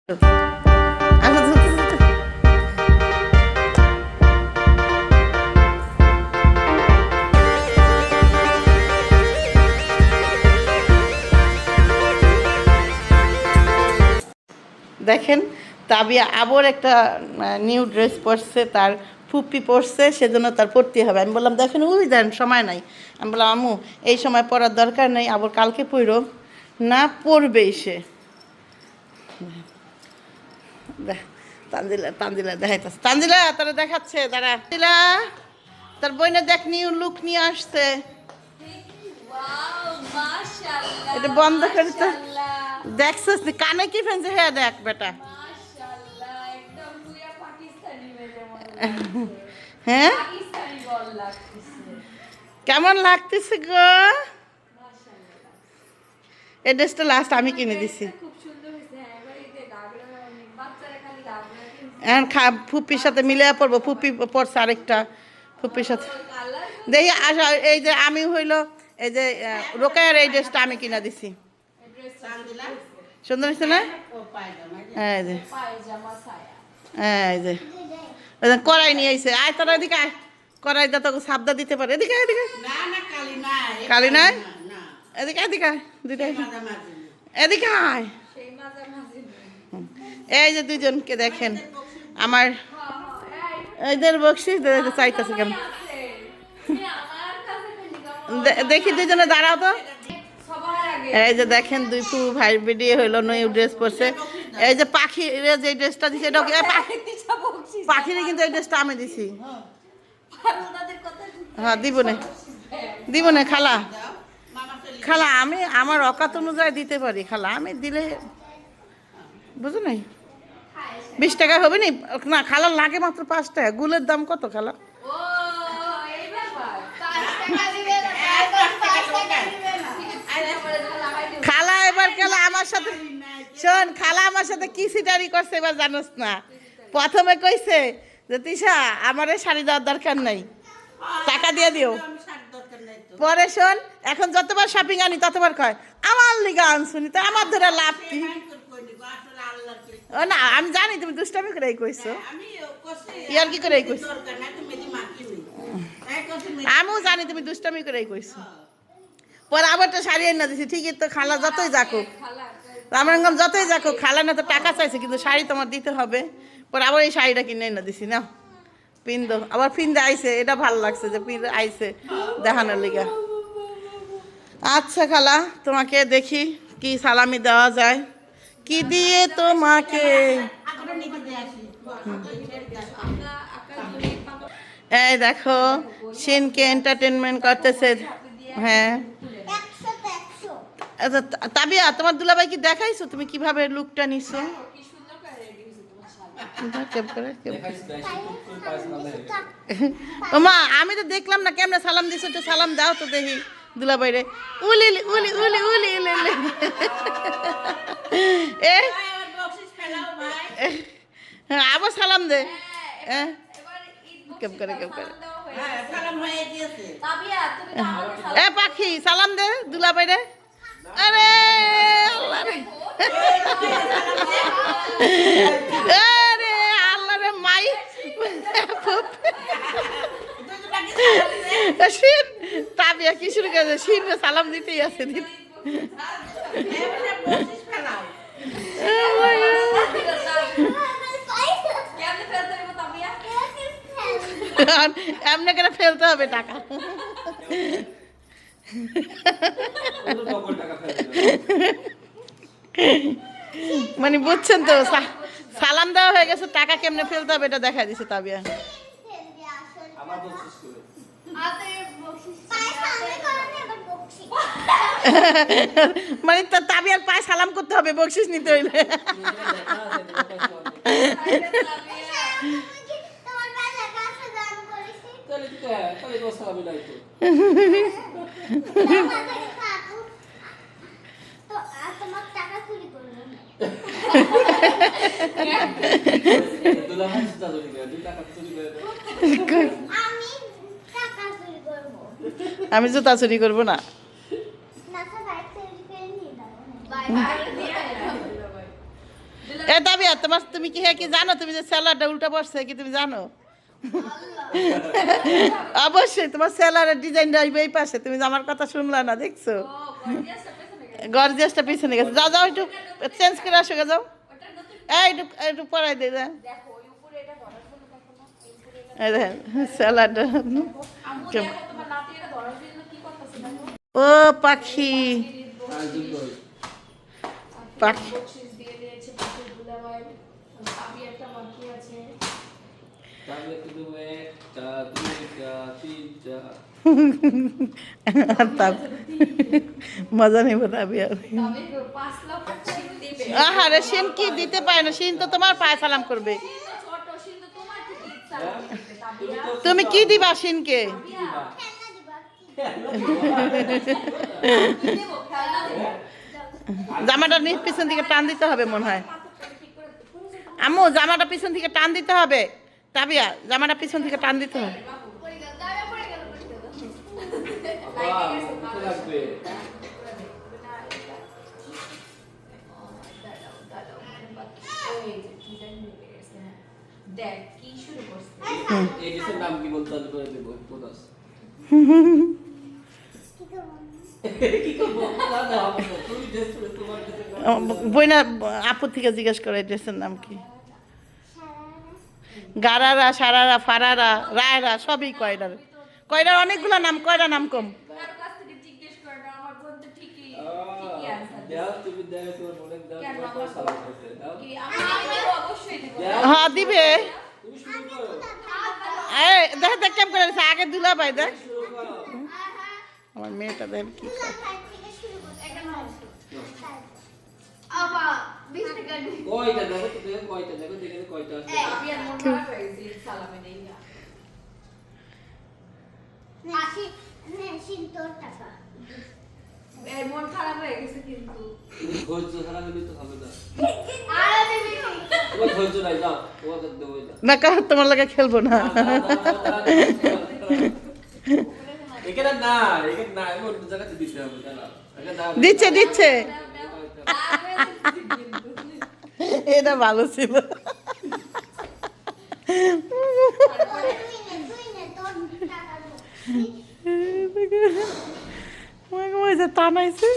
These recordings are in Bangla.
দেখেন তাবিয়া আবার একটা নিউ ড্রেস পরছে, তার ফুপি পরছে, সেজন্য তার পরতে হবে। আমি বললাম দেখেন ওই দেন সময় নাই। আমি বললাম আম্মু এই সময় পরার দরকার নেই, আবার কালকে পরো না, পরবেই সে। তানজিলা তানজিলা দেখাইতেছে, তানজিলা তারা দেখাচ্ছে, দাঁড়া তানজিলা তার বইনে দেখ নিউ লুক নিয়ে আসছে। এটা বন্ধ করে তো দেখছিস কানে কি ফেলছে, হ্যাঁ দেখ বেটা। হ্যাঁ কেমন লাগতেছে গো? এই ড্রেসটা লাস্ট আমি কিনে দিছি। এখন ফুপির সাথে মিলে পড়বো, ফুপি পড়ছে আরেকটা ফুপির সাথে দেখি আসা। এই যে আমি হইল এই যে রোকায়ার এই ড্রেসটা আমি কিনা দিছি, সুন্দর হয়েছে না? এই যে এই যে কড়াই নিয়ে আইছে, আয় তোরা এদিকে আয়, কড়াইটা তোকে সাবদা দিতে পারে। এদিকে এদিকে কালি নাই, এদিকে এদিকে দুইটা এদিকে আয়। এই যে দুইজনকে দেখেন আমার এদের বকশিস চাইতেছে কেন দেখি, দুইজনে দাঁড়াও তো। এই যে দেখেন দুই ফু ভাই বেরিয়ে হইলো, নই ড্রেস পরছে। এই যে পাখির যে ড্রেসটা দিছে এটা পাখিরে কিন্তু এই ড্রেসটা আমি দিছি। হ্যাঁ দিব না খালা, খালা আমি আমার অকাত অনুযায়ী দিতে পারি খালা, আমি দিলে বুঝো নাই 20 টাকা হবে না খালার লাগে মাত্র 5 টাকা। গুলের দাম কত খালা? খালা এবার খালা আমার সাথে শোন, খালা আমার সাথে কি সিটারি করছে এবার জানোস না। প্রথমে কইছে যে তিশা আমারে শাড়ি দেওয়ার দরকার নাই, টাকা দিয়ে দিও। পরে শোন এখন যতবার শপিং আনি ততবার কয় আমার লিগা আনছুনি, তো আমার ধরে লাভ কি? ও না আমি জানি তুমি দুষ্টামি করেই কইছো, ইয়ার কি করেই কইছো, আমিও জানি তুমি দুষ্টামি করেই কইছো। পরে আবার তো শাড়ি এনে দিছি, ঠিকই তো খালা যতই যাকুক, আমার যতই যাকুক খালা না তো টাকা চাইছে, কিন্তু শাড়ি তোমার দিতে হবে। পরে আবার এই শাড়িটা কিনে এনে দিছি না, পিন্দো আবার পিন্দে আইছে, এটা ভালো লাগছে যে পিন্দে আইছে দেখানোর লিগা। আচ্ছা খালা তোমাকে দেখি কি সালামি দেওয়া যায়, কি দিয়ে তোমাকে। এই দেখো শিনকে এন্টারটেনমেন্ট করতেছে। হ্যাঁ আচ্ছা তাবিয়া তোমার দুলাভাই কি দেখাইছো তুমি কিভাবে লুকটা নিছো? ওমা আমি তো দেখলাম না কেমনে সালাম দিছো, তো সালাম দাও তো দেখি দুলাভাইরে। উলি উলি উলি উলি উলি এ আবার সালাম দে। কেম করে এ পাখি সালাম দে দুলাভাইরে। আরে আল্লাহ রে, আরে আল্লাহ রে মাই শিন তাবিয়া কি শুরু করেছে, শিন সালাম দিতেই আছে দিতে। এমনি করে ফেলতে হবে টাকা। মানে বুঝছেন তো, সালাম দেওয়া হয়ে গেছে, টাকা কেমনে ফেলতে হবে এটা দেখা দিছে তাবিয়া। মানে তাবিয়ার পায়ে সালাম করতে হবে বকশিস নিতে হইলে। আমি জুতা চুরি করবো না। এ দাবি তাবিয়া তুমি কি কি জানো, তুমি যে স্যালাডটা উল্টা পড়ছে কি তুমি জানো? অবশ্যই তোমার স্যালাডের ডিজাইনটা এই পাশে, তুমি আমার কথা শুনলা না, দেখছো? গর্জিয়াসটা পিছনে গেছে। যাও যাও, একটু চেঞ্জ করে আসো, যাও। একটু একটু পড়াই দে, যা। এই দেখেন স্যালাডটা। ও পাখি, পাখি মজা নেব তাবিয়া। আহারে শিন কি দিতে পারে না, শিন তো তোমার পায়ে সালাম করবে। তুমি কি দিবা শিনকে? জামাটা পিছন দিকে টান দিতে হবে মনে হয়। আম্মু জামাটা পিছন থেকে টান দিতে হবে, তাবিয়া জামাটা পিছন থেকে টান দিতে হবে। বইনা আপুর থেকে জিজ্ঞেস করে ড্রেসের নাম কি। গারারা, সারারা, ফারারা, রায়রা সবই কয়রার। কয়রার অনেকগুলো নাম, কয়রা নাম কম। হ্যাঁ দিবে। দেখ দেখ কেমন করে আগে দুলা ভাই, দেখ আমার মেয়েটা দেখ কি মন খারাপ হয়ে গেছে কিন্তু না কার তোমার লাগে খেলবো না। দিচ্ছে দিচ্ছে, এটা ভালো ছিল। টানাইছে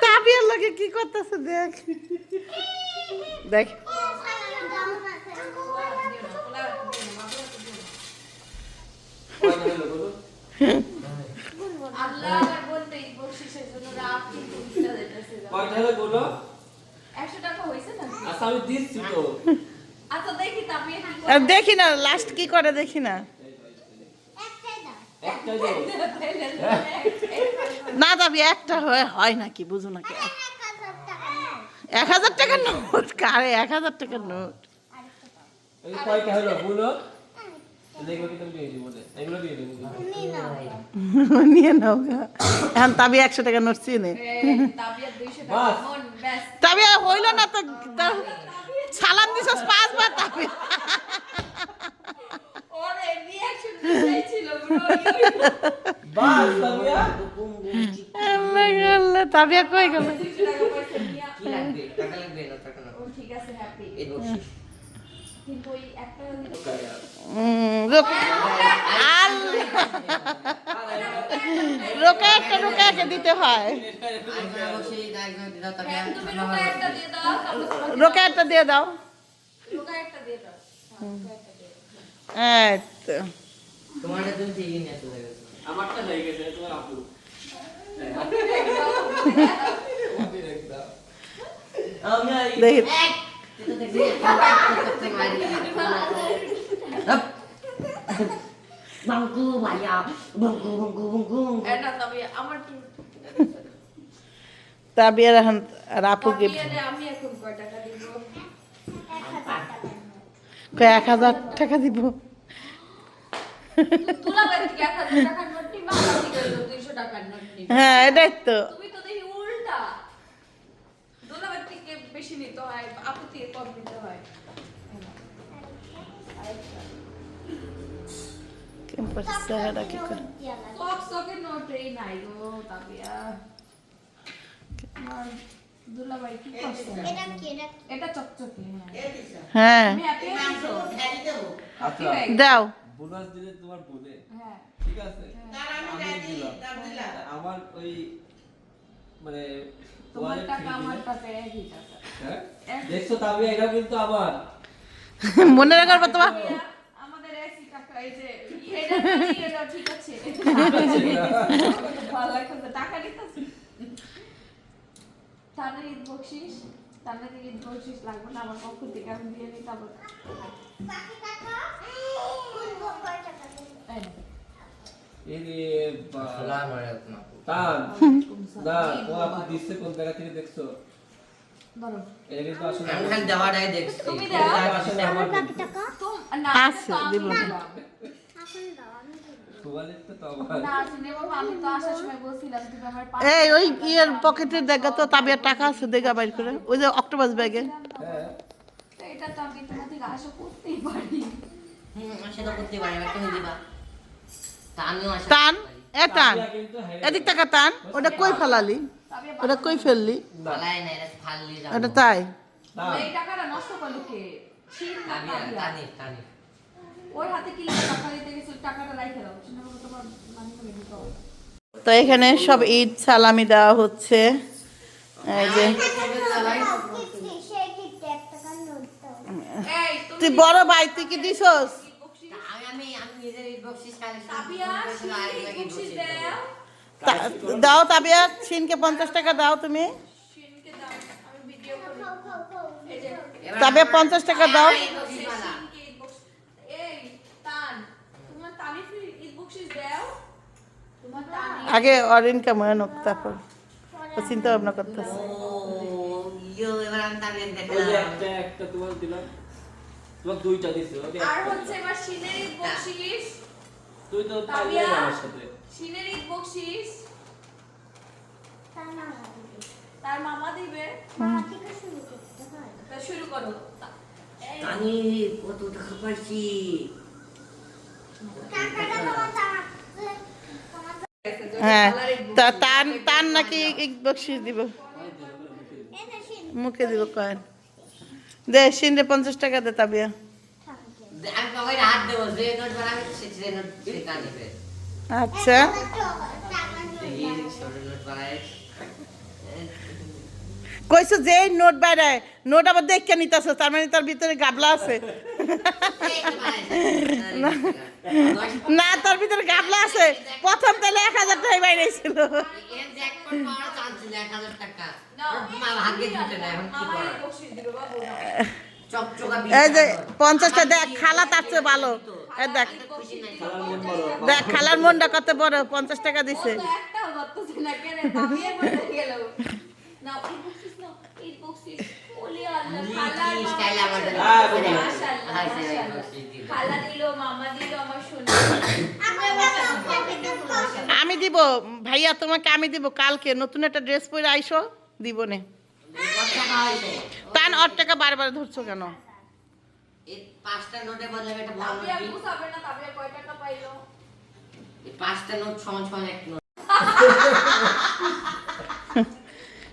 তাবিয়ার লাগে কি করতেছে, দেখ দেখ। দেখি না লাস্ট কি করে, দেখি না। না যাবি একটা হয় নাকি বুঝো না কে। 1000 টাকার নোট কারে, 1000 টাকার নোট নিয়ে নাও গা। এখন তাবি 100 টাকার নোট চিনে, তাবি হইল না তো সালাম দিছস 5 বার। তাবি তাবিয়া কই গেল? রোকায়াকে দিতে হয়, রোকায়াটা দিয়ে দাও। তোমারটা তুমি ঠিকই নিয়ে চলে গেছো, আমারটা হয়ে গেছে, তোমার আপু দেখি বাঙ্কু ভাইয়া বাঙ্কু বাঙ্কু বাঙ্কু তাবিয়ার এখন আপু গিফট। আমি এখন কয় টাকা দিব? 1000 টাকা দিব। হ্যাঁ এটাই তো। তুমি তো দেখি উল্টা, দোলাবার থেকে বেশি নিতে হয়, আপু থেকে কম নিতে হয়। ক্যাম্পাস চেহারা কি করে কক্সকে নোটেই নাই গো তাবিয়া আমার দুলাভাই কি করছে এটা চকচকে হ্যাঁ তুমি হ্যাপি আছো আচ্ছা দাও বোনাস দিলে তোমার বোনে হ্যাঁ ঠিক আছে আমি দিলাম আমার ওই মানে তোমার wallet টাকা থেকে আমার দিলে- টাকা একই টাকা হ্যাঁ? দেখছো তবে এটা কিন্তু আবার মনে রাখার পর তোমার আমাদের একই টাকা এই যে এটা নিয়ে এলো ঠিক আছে ভালো লাগছে টাকা দিতেছে তাদের ঈদ বকশিস তাদের ঈদ বকশিস লাগবে না আমার পক্ষ থেকে আমি দিয়ে নিই তারপর এই নাও। এরে আসসালামু আলাইকুম আপু। তান না ও আপনি দিচ্ছে কোন জায়গা থেকে দেখছো ধরো এটা কিন্তু আসলে আমি খালি দেওয়াটাই দেখছি তুমি দাও। এটা আসলে আমার না আছে, দিব না। ওয়ালেট তো আমার না চিনে বাবা আমি তো আসার সময় বলছিলাম তুমি আমার এই ওই ইয়ের পকেটে দেখা তো তাবিয়ার টাকা আছে দেখা বাইর করে ওই যে অক্টোপাস ব্যাগে হ্যাঁ তো এটা তো আমি তোমার থেকে আশা করতেই পারি সেটা করতে পারি এবার তুমি দিবা তা আমিও আশা টান করতে পারি। এ টান তাবিয়া কিন্তু হেরে এদিক টাকা টান ওটা কই ফেলালি ওটা কই ফেললি না পালাই না এটা ফাললি যাবো ওটা তাই তান এই টাকাটা নষ্ট করলো কে ছিন না তানিয়া তাবিয়া। তানি ওর হাতে কি লিখে টাকা দিতে গেছিল টাকাটা রাইখে দাও চিন্তা করো তোমার মানি করে দিতে হবে তো এখানে সব ঈদ সালামি দেওয়া হচ্ছে এই যে এই তুই বড় ভাই তুই কি দিছস আমি নিজের ইনবক্সিস কালেকশন তাবিয়া বকশিস দাও দাও তাবিয়া সিনকে 50 টাকা দাও তুমি শিনকে দাও আমি ভিডিও করি এই যে তাবিয়া 50 টাকা দাও শিনকে ঈদ বকশিস এই তান তোমার তানিফের ঈদ বকশিস দাও তোমার তানি আগে ওর ইনকাম হয় না তারপর ও চিন্তা ভাবনা করতেছে ও ইয়ো এবার আমি তাবিয়া ওই যে দেখলাম একটা তোমার দিলাম তোমার দুইটা দিছে ওকে আর হচ্ছে এবার শিনের ঈদ বকশিস তুই তো পাইলে তাবিয়া আমার সাথে শিনের ঈদ বকশিস তার মামা দিবে তা শুরু করো এই, আমি কত টাকা পাইছি হ্যাঁ তা টান টান নাকি ঈদ বকশিস দিব মুখে দিব কয়েন দে সিনরে 50 টাকা দে তাবিয়া আমি তোমাকে হাত দেবো যে নোট বানাবে সে নোট সেটা নিবে আচ্ছা এই ছোট নোট বানায় কইছো যে নোট বাইরায় নোট আবার দেখে নিতেছ তার মানে তার ভিতরে গাবলা আছে না তার ভিতরে গাবলা আছে প্রথম তাহলে 1000 টাকা বাইরে ছিল এই যে 50টা দেখ খালা তার চেয়ে ভালো এই দেখ দেখ খালার মনটা কত বড় 50 টাকা দিছে ও তো একটাও ধরতেছে না কেন তাবিয়ে বলে গেল না ঈদ বকশিস ওলি আল্লাহ মাশাআল্লাহ খালা দিল মামা দিল আমার সোনা আমি দিব ভাইয়া তোমাকে আমি দিব কালকে নতুন একটা ড্রেস পরে আইসো দিব নে টান 8 টাকা বারবার ধরছো কেন পাঁচটা নোটে বদলে একটা বড় তাবিয়া নোট বুঝাবে না তাবিয়া কয় টাকা পাইলো পাঁচটা নোট সমান সমান এক নোট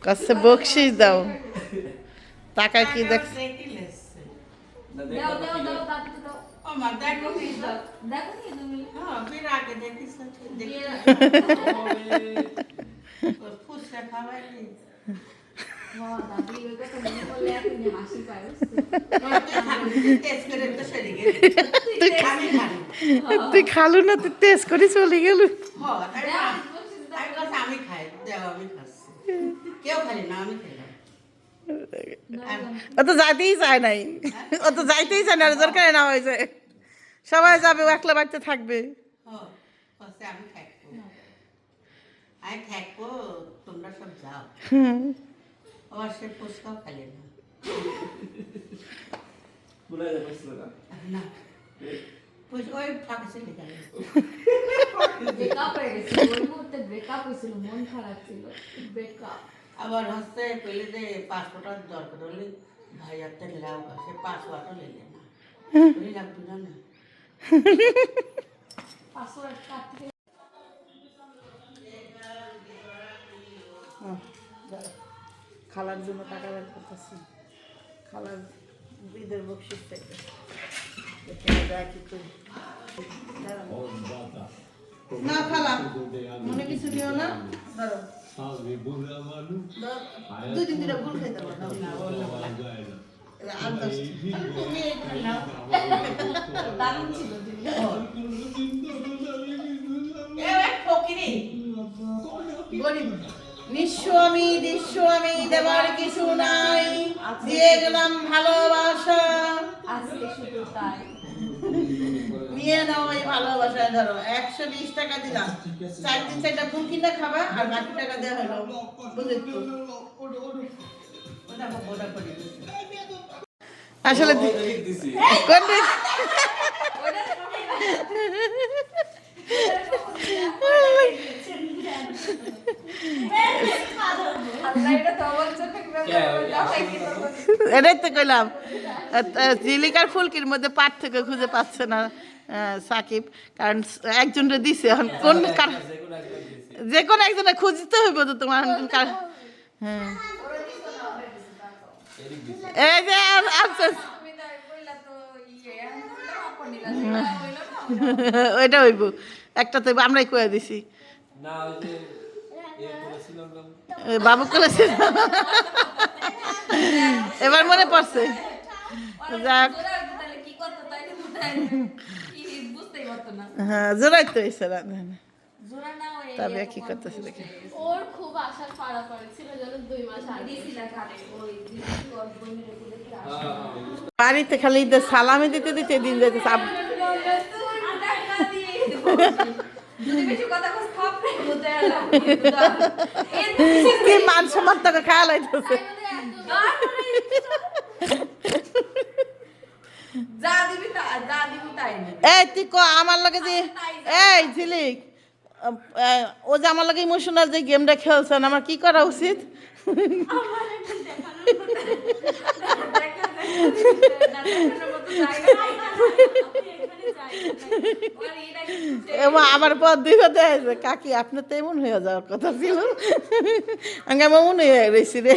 কাছে বকশিস দাও টাকা কি দেখ না দাও দেখো দাও দাও দাও দাও আমার দেখো দেখো কি তুমি হ্যাঁ ফির আগে দেখিস দিয়ে ফুসকা খাওয়াই বাবা দাদি ওই কথা মনে করলে এখন হাসি পায় টেস্ট করে তো সেরে গেছে আমি খাই তুই খালু না তুই টেস্ট করে চলে গেল হ্যাঁ আমি কথা আমি খাই দেও আমি খাচ্ছি কেউ খালি না আমি খাইলাম ও তো যাইতেই চায় নাই ও তো যাইতেই চায় না দরকার না হয়েছে সবাই যাবে ও একলা বাড়িতে থাকবে হ্যাঁ কষ্ট আমি থাকবো আমি থাকবো তোমরা সব যাও আবার সে ফুসকাও খালি না বলে যাচ্ছে না না ওই ফাঁকা চলে গেল ব্রেকআপ হয়ে গেছে ওই মুহূর্তে ব্রেকআপ হয়েছিল মন খারাপ ছিল ব্রেকআপ আবার হচ্ছে পেলে যে পাসপোর্টের দরকার হলে ভাইয়াতে লাও সে পাসওয়ার্ডও লেলে না ওই লাগবে না পাসওয়ার্ড কার্ড থেকে খালার জন্য টাকা বের করতেছি, খালার ঈদের বকশিস থেকে কি করি। না খালা মনে কিছু নিও না, ধরো দুই তিন দিনে ভুল খাইতে পারো আর 10 দারুণ ছিল নিঃস্ব আমি দেবার কিছু নাই, দিয়ে গেলাম ভালোবাসা, আজকে শুধু তাই নিয়ে নাও এই ভালোবাসা। ধরো 120 টাকা দিলাম, 4 দিন 4টা ফুল কিনে খাবা আর বাকি টাকা দেওয়া হলো বুঝলি তো। আসলে কোন এটাই তো কইলাম, জিলিকার ফুলকির মধ্যে পার্থক্য খুঁজে পাচ্ছে না সাকিব, কারণ একজনরে দিছে, এখন কোন যে কোনো একজনে খুঁজতে হইব তো তোমার। হ্যাঁ এই যে ওইটা হইব, একটা তো আমরাই কয়ে দিছি, না ওই যে করেছিলাম বাবু করেছিল, এবার মনে পড়ছে। যাক হ্যাঁ জোড়াই তো এসে তবে কি করতেছে দেখে। ওর খুব আশার পাড়া পড়েছিল যেন 2 মাস আগে বাড়িতে খালি ঈদের সালামি দিতে দিতে দিন যাইতেছে। কি মান সম্মান তোকে খেয়াল হইতেছে। এই তুই ক আমার লগে যে এই ঝিলিক ও যে আমার লগে ইমোশনাল যে গেমটা খেলছেন, আমার কি করা উচিত? আমার পর 2 কথা আছে, কাকি আপনার তো এমন হয়ে যাওয়ার কথা ছিল, আমি এমন হয়ে রয়েছি রে।